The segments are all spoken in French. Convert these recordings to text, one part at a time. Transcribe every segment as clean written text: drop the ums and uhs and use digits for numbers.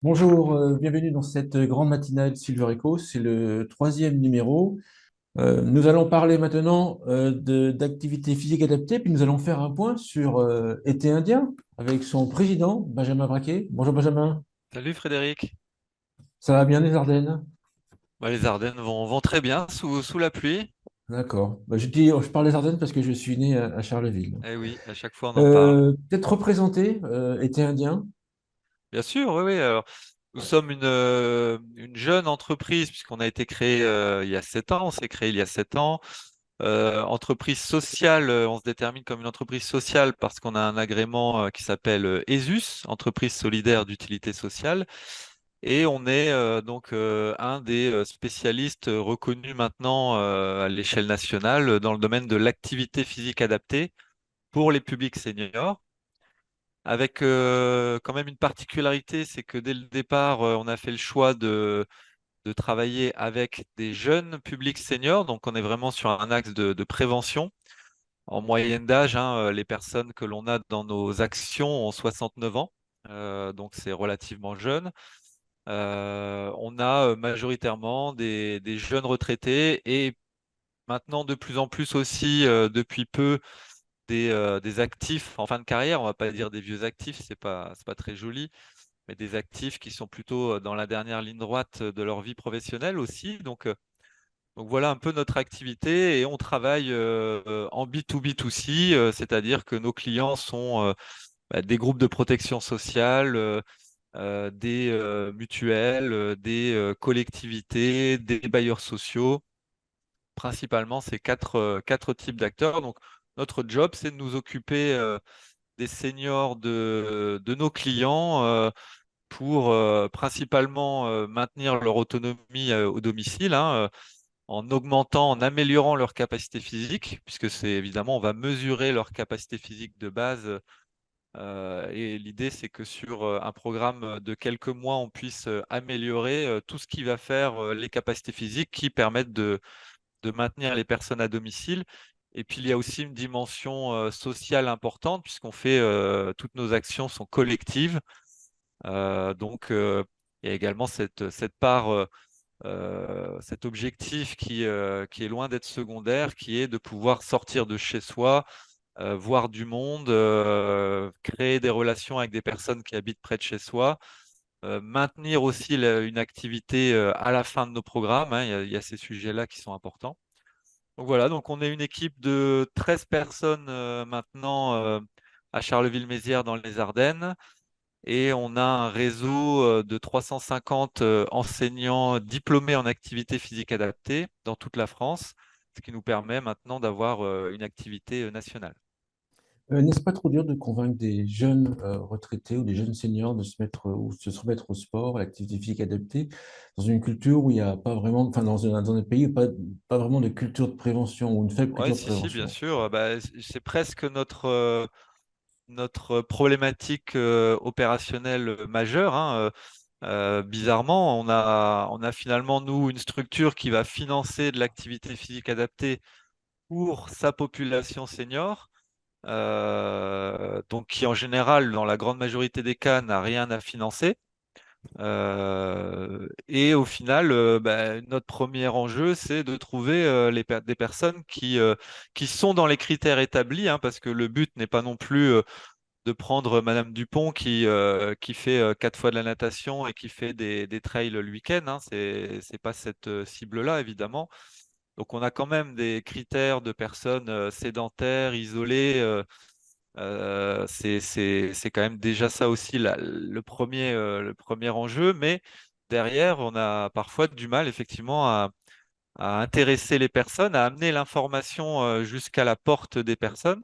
Bonjour, bienvenue dans cette grande matinale Silver Echo. C'est le troisième numéro. Nous allons parler maintenant d'activités physiques adaptées, puis nous allons faire un point sur été indien avec son président, Benjamin Braquet. Bonjour Benjamin, Salut Frédéric. ça va bien les Ardennes? Les Ardennes vont très bien sous la pluie. D'accord. Je parle des Ardennes parce que je suis né à Charleville. Eh oui, à chaque fois on en parle. Peut-être représenter été indien. Bien sûr, oui, oui. Alors, nous sommes une jeune entreprise puisqu'on a été créé il y a 7 ans. On s'est créé il y a 7 ans. Entreprise sociale, on se détermine comme une entreprise sociale parce qu'on a un agrément qui s'appelle ESUS, entreprise solidaire d'utilité sociale. Et on est donc un des spécialistes reconnus maintenant à l'échelle nationale dans le domaine de l'activité physique adaptée pour les publics seniors, avec quand même une particularité, c'est que dès le départ, on a fait le choix de travailler avec des jeunes publics seniors, donc on est vraiment sur un axe de prévention. En moyenne d'âge, hein, les personnes que l'on a dans nos actions ont 69 ans, donc c'est relativement jeune. On a majoritairement des jeunes retraités et maintenant de plus en plus aussi, depuis peu, des actifs en fin de carrière. On va pas dire des vieux actifs, c'est pas très joli, mais des actifs qui sont plutôt dans la dernière ligne droite de leur vie professionnelle aussi. Donc voilà un peu notre activité et on travaille en B2B2C, c'est-à-dire que nos clients sont des groupes de protection sociale, des mutuelles, des collectivités, des bailleurs sociaux. Principalement, ces quatre types d'acteurs. Donc, notre job, c'est de nous occuper des seniors de nos clients pour principalement maintenir leur autonomie au domicile, hein, en augmentant, en améliorant leur capacité physique, puisque c'est évidemment, on va mesurer leur capacité physique de base. Et l'idée, c'est que sur un programme de quelques mois, on puisse améliorer tout ce qui va faire les capacités physiques qui permettent de maintenir les personnes à domicile. Et puis, il y a aussi une dimension sociale importante, puisqu'on fait, toutes nos actions sont collectives. Donc, il y a également cette part, cet objectif qui est loin d'être secondaire, qui est de pouvoir sortir de chez soi, voir du monde, créer des relations avec des personnes qui habitent près de chez soi, maintenir aussi une activité à la fin de nos programmes, hein. Il y a ces sujets-là qui sont importants. Donc voilà, donc on est une équipe de 13 personnes maintenant à Charleville-Mézières dans les Ardennes et on a un réseau de 350 enseignants diplômés en activité physique adaptée dans toute la France, ce qui nous permet maintenant d'avoir une activité nationale. N'est-ce pas trop dur de convaincre des jeunes retraités ou des jeunes seniors de se mettre ou de se remettre au sport, à l'activité physique adaptée, dans une culture où il n'y a pas vraiment, enfin dans un pays où pas vraiment de culture de prévention ou une faible Ouais, culture de si, si, bien prévention? sûr. C'est presque notre problématique opérationnelle majeure, hein. Bizarrement, on a finalement, nous, une structure qui va financer de l'activité physique adaptée pour sa population senior, donc qui en général, dans la grande majorité des cas, n'a rien à financer. Et au final, notre premier enjeu, c'est de trouver des personnes qui sont dans les critères établis, hein, parce que le but n'est pas non plus de prendre Madame Dupont qui fait 4 fois de la natation et qui fait des trails le week-end, hein. C'est pas cette cible-là, évidemment. Donc, on a quand même des critères de personnes sédentaires, isolées. C'est quand même déjà ça aussi le premier enjeu. Mais derrière, on a parfois du mal, effectivement, à intéresser les personnes, à amener l'information jusqu'à la porte des personnes.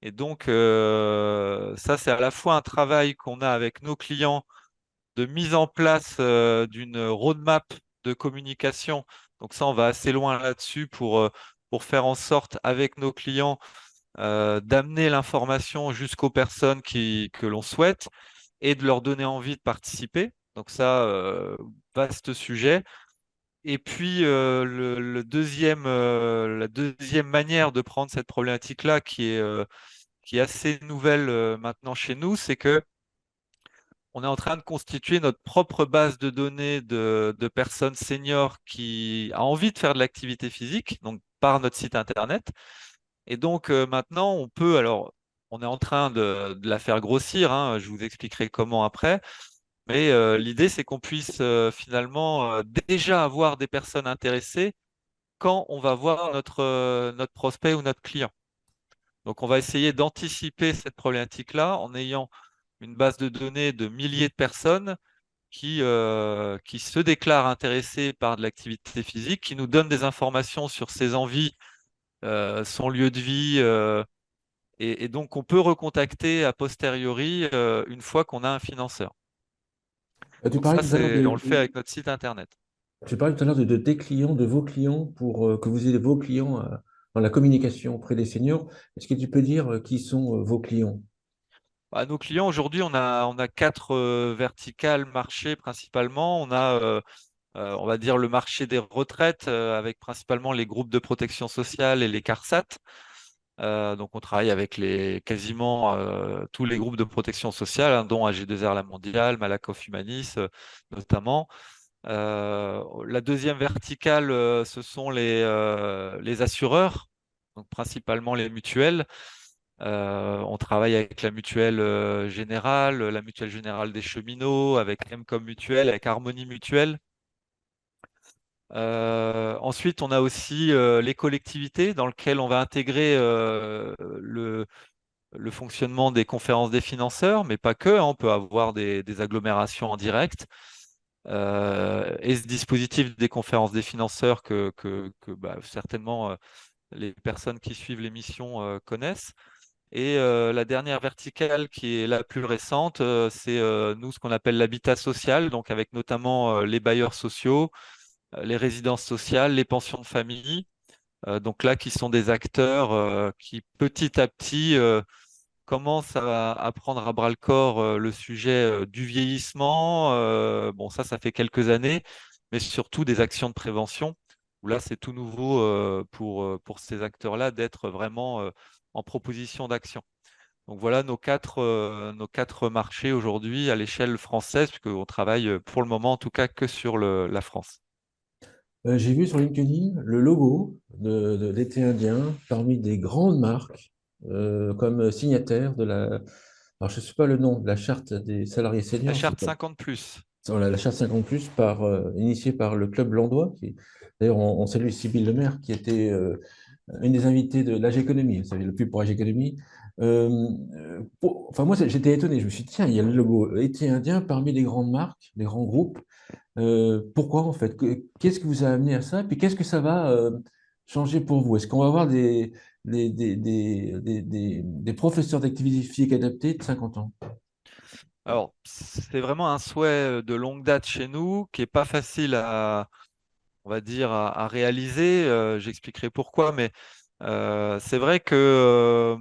Et donc, ça, c'est à la fois un travail qu'on a avec nos clients de mise en place d'une roadmap de communication. Donc ça, on va assez loin là-dessus pour faire en sorte avec nos clients d'amener l'information jusqu'aux personnes que l'on souhaite et de leur donner envie de participer. Donc ça, vaste sujet. Et puis la deuxième manière de prendre cette problématique-là, qui est assez nouvelle maintenant chez nous, c'est que on est en train de constituer notre propre base de données de personnes seniors qui a envie de faire de l'activité physique, donc par notre site internet. Et donc maintenant, on peut, alors, on est en train de la faire grossir, hein, je vous expliquerai comment après, mais l'idée, c'est qu'on puisse finalement déjà avoir des personnes intéressées quand on va voir notre prospect ou notre client. Donc, on va essayer d'anticiper cette problématique-là en ayant une base de données de milliers de personnes qui se déclarent intéressées par de l'activité physique, qui nous donnent des informations sur ses envies, son lieu de vie, et donc on peut recontacter a posteriori une fois qu'on a un financeur. Tu Donc parlais ça, tout à l'heure on le fait avec notre site internet. tu parlais tout à l'heure de tes clients, de vos clients, pour que vous ayez vos clients dans la communication auprès des seniors. Est-ce que tu peux dire qui sont vos clients? Bah, nos clients aujourd'hui, on a quatre verticales marchés principalement. On a, on va dire, le marché des retraites avec principalement les groupes de protection sociale et les CARSAT. Donc, on travaille avec quasiment tous les groupes de protection sociale, hein, dont AG2R La Mondiale, Malakoff Humanis, notamment. La deuxième verticale, ce sont les assureurs, donc principalement les mutuelles. On travaille avec la mutuelle générale, la mutuelle générale des cheminots, avec Mcom Mutuelle, avec Harmonie Mutuelle. Ensuite, on a aussi les collectivités dans lesquelles on va intégrer le fonctionnement des conférences des financeurs, mais pas que, hein, on peut avoir des agglomérations en direct. Et ce dispositif des conférences des financeurs que certainement les personnes qui suivent l'émission connaissent. Et la dernière verticale qui est la plus récente, c'est nous ce qu'on appelle l'habitat social, donc avec notamment les bailleurs sociaux, les résidences sociales, les pensions de famille. Donc là, qui sont des acteurs qui petit à petit commencent à prendre à bras le corps le sujet du vieillissement. Bon, ça fait quelques années, mais surtout des actions de prévention, où là, c'est tout nouveau pour ces acteurs-là d'être vraiment en proposition d'action. Donc voilà nos quatre marchés aujourd'hui à l'échelle française, puisqu'on travaille pour le moment en tout cas que sur la France. J'ai vu sur LinkedIn le logo de l'été indien parmi des grandes marques comme signataire de la, alors je ne sais pas le nom, de la charte des salariés La seniors, c'est charte quoi? 50+. Voilà, la charte 50+, initiée par le Club Landois. D'ailleurs, on salue Sybille Lemaire, qui était une des invitées de l'AG Économie, vous savez, le pub pour AG Économie. Enfin, moi, j'étais étonné. Je me suis dit, tiens, il y a le logo été indien parmi les grandes marques, les grands groupes. Pourquoi, en fait? Qu'est-ce qui vous a amené à ça? Puis qu'est-ce que ça va changer pour vous? Est-ce qu'on va avoir des professeurs d'activité physique adaptée de 50 ans? Alors, c'est vraiment un souhait de longue date chez nous, qui est pas facile on va dire, à réaliser. J'expliquerai pourquoi, mais c'est vrai que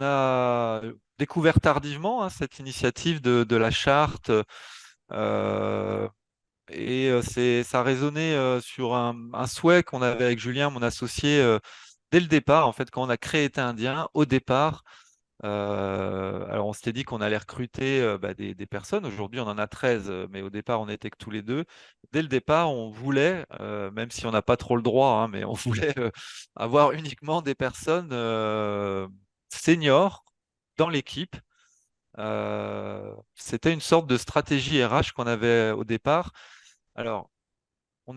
on a découvert tardivement hein, cette initiative de la charte. euh, et ça a résonné sur un souhait qu'on avait avec Julien, mon associé, dès le départ. En fait, quand on a créé Été Indien, au départ, alors on s'était dit qu'on allait recruter des personnes. Aujourd'hui, on en a 13, mais au départ, on n'était que tous les deux. Dès le départ, on voulait, même si on n'a pas trop le droit, hein, mais on voulait avoir uniquement des personnes seniors dans l'équipe. C'était une sorte de stratégie RH qu'on avait au départ. Alors,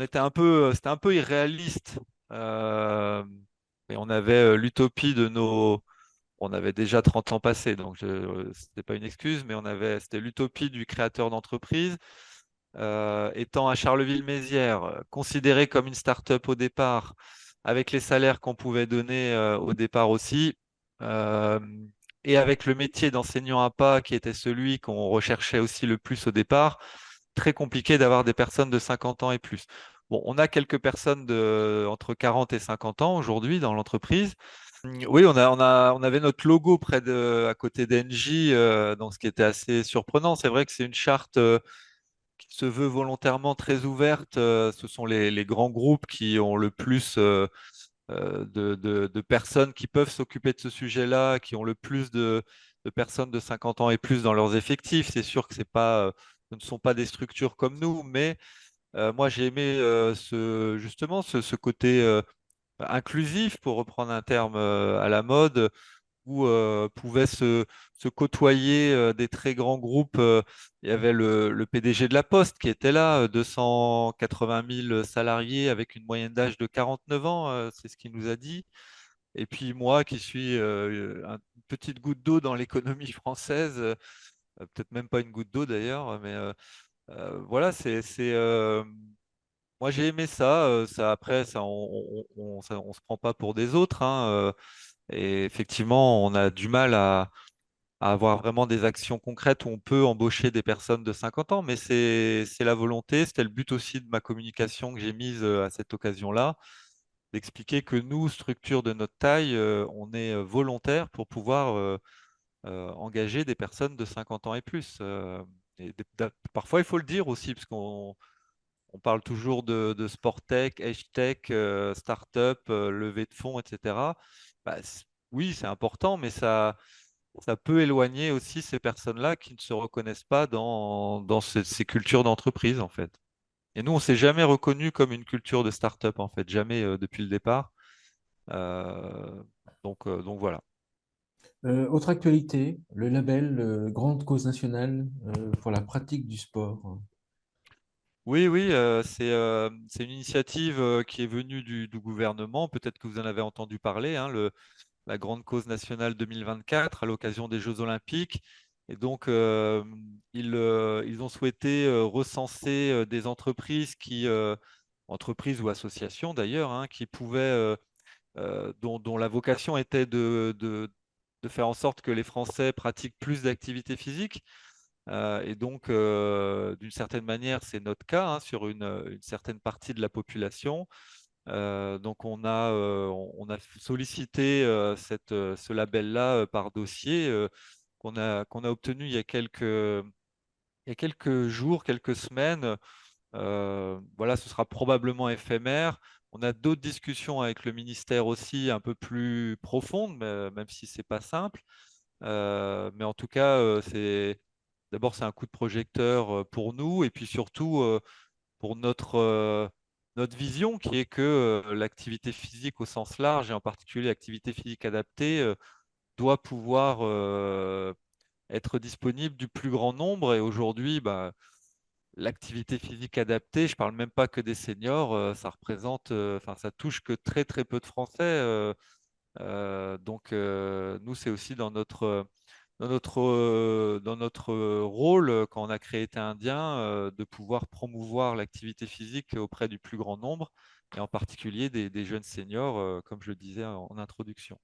c'était un peu irréaliste. Euh, et on avait l'utopie de on avait déjà 30 ans passés, donc ce n'était pas une excuse, mais c'était l'utopie du créateur d'entreprise. Étant à Charleville-Mézières, considéré comme une start-up au départ, avec les salaires qu'on pouvait donner au départ aussi, euh, et avec le métier d'enseignant à pas qui était celui qu'on recherchait aussi le plus au départ, très compliqué d'avoir des personnes de 50 ans et plus. Bon, on a quelques personnes entre 40 et 50 ans aujourd'hui dans l'entreprise. Oui, on avait notre logo à côté d'Engie, donc ce qui était assez surprenant. C'est vrai que c'est une charte qui se veut volontairement très ouverte. Ce sont les grands groupes qui ont le plus de personnes qui peuvent s'occuper de ce sujet-là, qui ont le plus de personnes de 50 ans et plus dans leurs effectifs. C'est sûr que c'est pas, ce ne sont pas des structures comme nous, mais moi j'ai aimé justement ce côté inclusif, pour reprendre un terme à la mode, où pouvaient se côtoyer des très grands groupes. Il y avait le PDG de la Poste qui était là, 280 000 salariés avec une moyenne d'âge de 49 ans, c'est ce qu'il nous a dit. Et puis moi qui suis une petite goutte d'eau dans l'économie française, peut-être même pas une goutte d'eau d'ailleurs, mais voilà, moi j'ai aimé ça. Ça après, ça, on se prend pas pour des autres, hein, et effectivement, on a du mal à avoir vraiment des actions concrètes où on peut embaucher des personnes de 50 ans, mais c'est la volonté, c'était le but aussi de ma communication que j'ai mise à cette occasion-là, d'expliquer que nous, structure de notre taille, on est volontaire pour pouvoir engager des personnes de 50 ans et plus. Parfois, il faut le dire aussi, parce qu'on parle toujours de sport tech, edge tech, start-up, levée de fonds, etc. Bah, oui, c'est important, mais ça peut éloigner aussi ces personnes-là qui ne se reconnaissent pas dans ces cultures d'entreprise, en fait. Et nous, on s'est jamais reconnu comme une culture de start-up, en fait, jamais depuis le départ. Euh, donc voilà. Autre actualité, le label Grande Cause Nationale pour la pratique du sport. Oui, oui, c'est une initiative qui est venue du gouvernement. Peut-être que vous en avez entendu parler, hein, la Grande Cause Nationale 2024 à l'occasion des Jeux Olympiques. Et donc, ils ont souhaité recenser des entreprises entreprises ou associations d'ailleurs, hein, qui pouvaient, dont la vocation était de faire en sorte que les Français pratiquent plus d'activités physiques. Et donc, d'une certaine manière, c'est notre cas, hein, sur une certaine partie de la population. Donc, on a sollicité ce label-là par dossier qu'on a obtenu il y a quelques jours, quelques semaines. Voilà, ce sera probablement éphémère. On a d'autres discussions avec le ministère aussi, un peu plus profondes, même si c'est pas simple. Mais en tout cas, d'abord, c'est un coup de projecteur pour nous, et puis surtout pour notre vision, qui est que l'activité physique au sens large, et en particulier l'activité physique adaptée, doit pouvoir être disponible du plus grand nombre. Et aujourd'hui, bah, l'activité physique adaptée, je ne parle même pas que des seniors, ça représente, enfin, ça touche que très très peu de Français. Donc, nous, c'est aussi dans notre rôle, quand on a créé Été Indien, de pouvoir promouvoir l'activité physique auprès du plus grand nombre, et en particulier des jeunes seniors, comme je le disais en introduction.